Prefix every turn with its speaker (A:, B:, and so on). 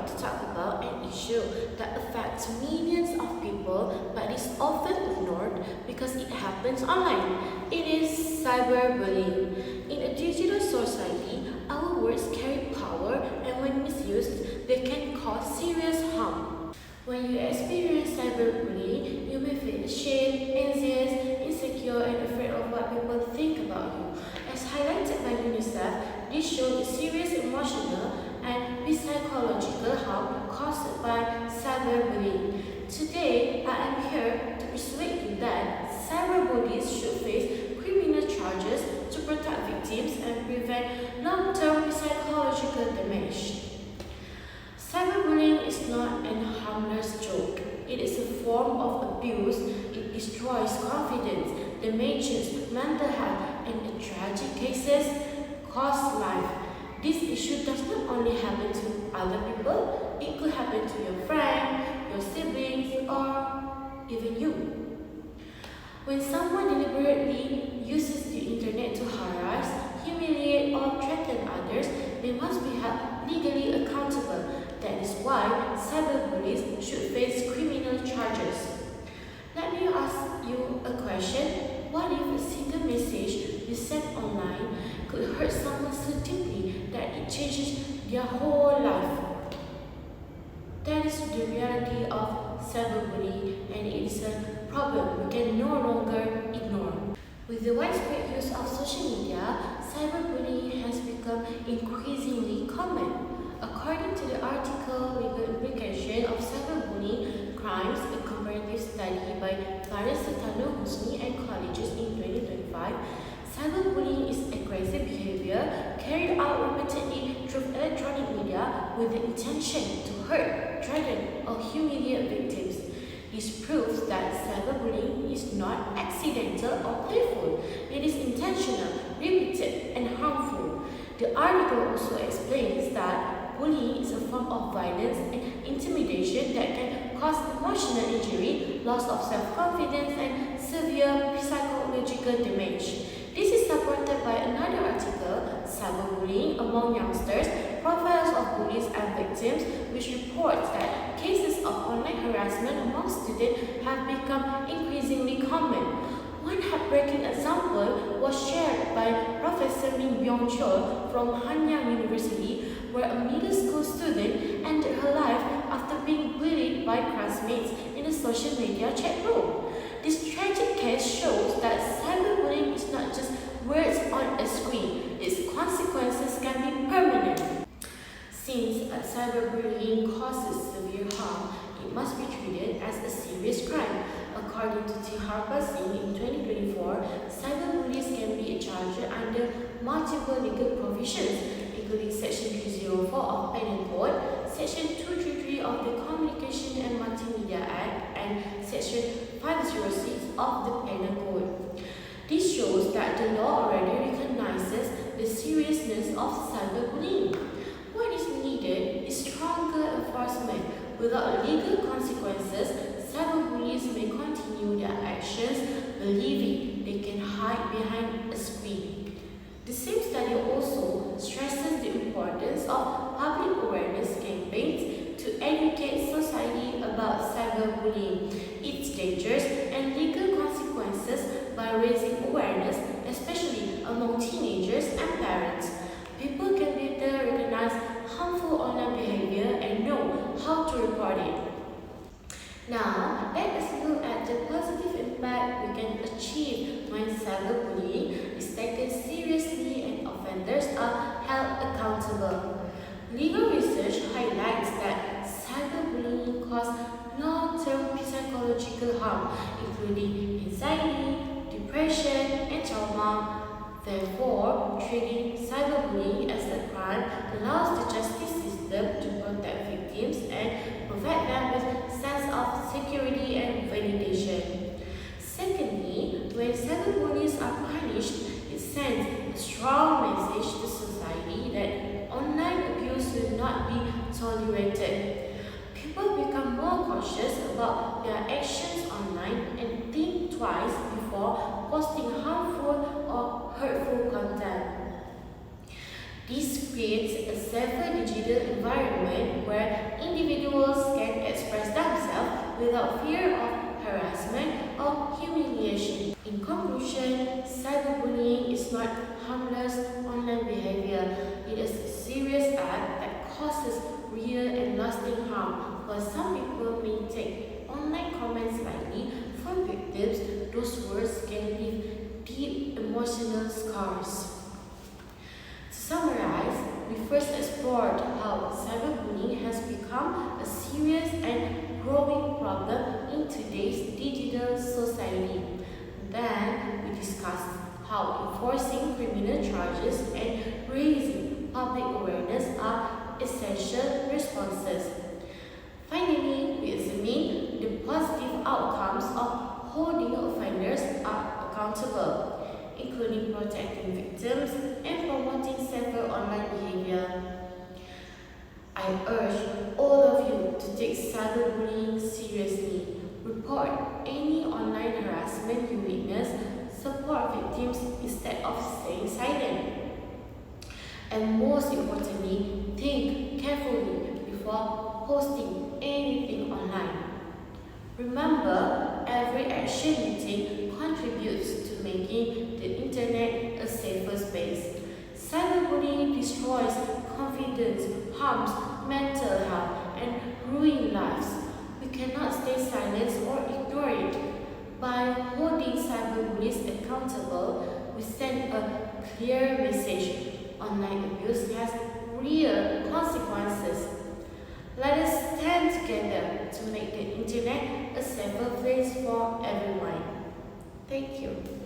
A: to talk about an issue that affects millions of people but is often ignored because it happens online. It is cyberbullying. In a digital society, our words carry power, and when misused, they can cause serious harm. When you experience cyberbullying, you may feel ashamed, anxious, insecure, and afraid of what people think about you. As highlighted by UNICEF, this shows the serious emotional and psychological harm caused by cyberbullying. Today, I am here to persuade you that cyberbullies should face criminal charges to protect victims and prevent long-term psychological damage. Cyberbullying is not an harmless joke. It is a form of abuse. It destroys confidence, damages mental health, and in tragic cases, costs life. This issue does not only happen to other people, it could happen to your friend, your siblings, or even you. When someone deliberately uses the internet to harass, humiliate, or threaten others, they must be held legally accountable. That is why cyberbullies should face criminal charges. Let me ask you a question. What if a single message you sent online could hurt someone so deeply that it changes their whole life? That is the reality of cyberbullying, and it is a problem we can no longer ignore. With the widespread use of social media, cyberbullying has become increasingly common. According to the article Legal Implication of Cyberbullying Crimes, a comparative study by Faris Setanu Husni and colleagues in 2025, cyberbullying is aggressive behavior carried out repeatedly through electronic media with the intention to hurt, threaten, or humiliate victims. This proves that cyberbullying is not accidental or playful. It is intentional, repeated, and harmful. The article also explains that bullying is a form of violence and intimidation that can cause emotional injury, loss of self-confidence, and severe psychological damage. This is supported by another article, Cyberbullying Among Youngsters, Profiles of Bullies and Victims, which reports that cases of online harassment among students have become increasingly common. One heartbreaking example was shared by Professor Min Byung-chul from Hanyang University, where a middle school student ended her life after being bullied by classmates in a social media chat room. This tragic case shows that cyberbullying is not just words on a screen. Its consequences can be permanent. Since cyberbullying causes severe harm, it must be treated as a serious crime. According to Tiharpa Singh in 2024, cyberbullies can be charged under multiple legal provisions, including Section 304 of Penal Code, Section 233 of the Communication and Multimedia Act, and Section 506 of the Penal Code. This shows that the law already recognizes the seriousness of cyberbullying. What is needed is stronger enforcement. Without legal consequences, cyberbullies may continue their actions believing they can hide behind a screen. The same study also stresses the importance of public awareness campaigns to educate society about cyberbullying, its dangers, and legal consequences by raising awareness, especially among teenagers and parents. People can better recognize harmful online behavior and know how to report it. Now, let us look at the positive impact we can achieve when cyberbullying is taken seriously and offenders are held accountable. Legal research highlights that cyberbullying causes long-term psychological harm, including anxiety, depression, and trauma. Therefore, treating cyberbullying as a crime allows the justice system to protect victims and provide them with a sense of security and validation. Secondly, when cyberbullies are punished, it sends a strong message to society that online abuse will not be tolerated. People become more cautious about their actions online and think twice posting harmful or hurtful content. This creates creates a safer digital environment where individuals can express themselves without fear of harassment or humiliation. In conclusion, cyberbullying is not harmless online behavior. It is a serious act that causes real and lasting harm. While some people may take online comments lightly, for victims, those words can leave deep emotional scars. To summarize, we first explored how cyberbullying has become a serious and growing problem in today's digital society. Then we discussed how enforcing criminal charges and raising public awareness are essential responses. Finally, we examined the positive outcomes of holding offenders are accountable, including protecting victims and promoting safer online behavior. I urge all of you to take cyberbullying seriously. Report any online harassment you witness, support victims instead of staying silent. And most importantly, think carefully before posting anything online. Remember, every action you take contributes to making the internet a safer space. Cyberbullying destroys confidence, harms mental health, and ruins lives. We cannot stay silent or ignore it. By holding cyberbullies accountable, we send a clear message. Online abuse has real consequences. Let us stand together to make the internet a safer place for everyone. Thank you.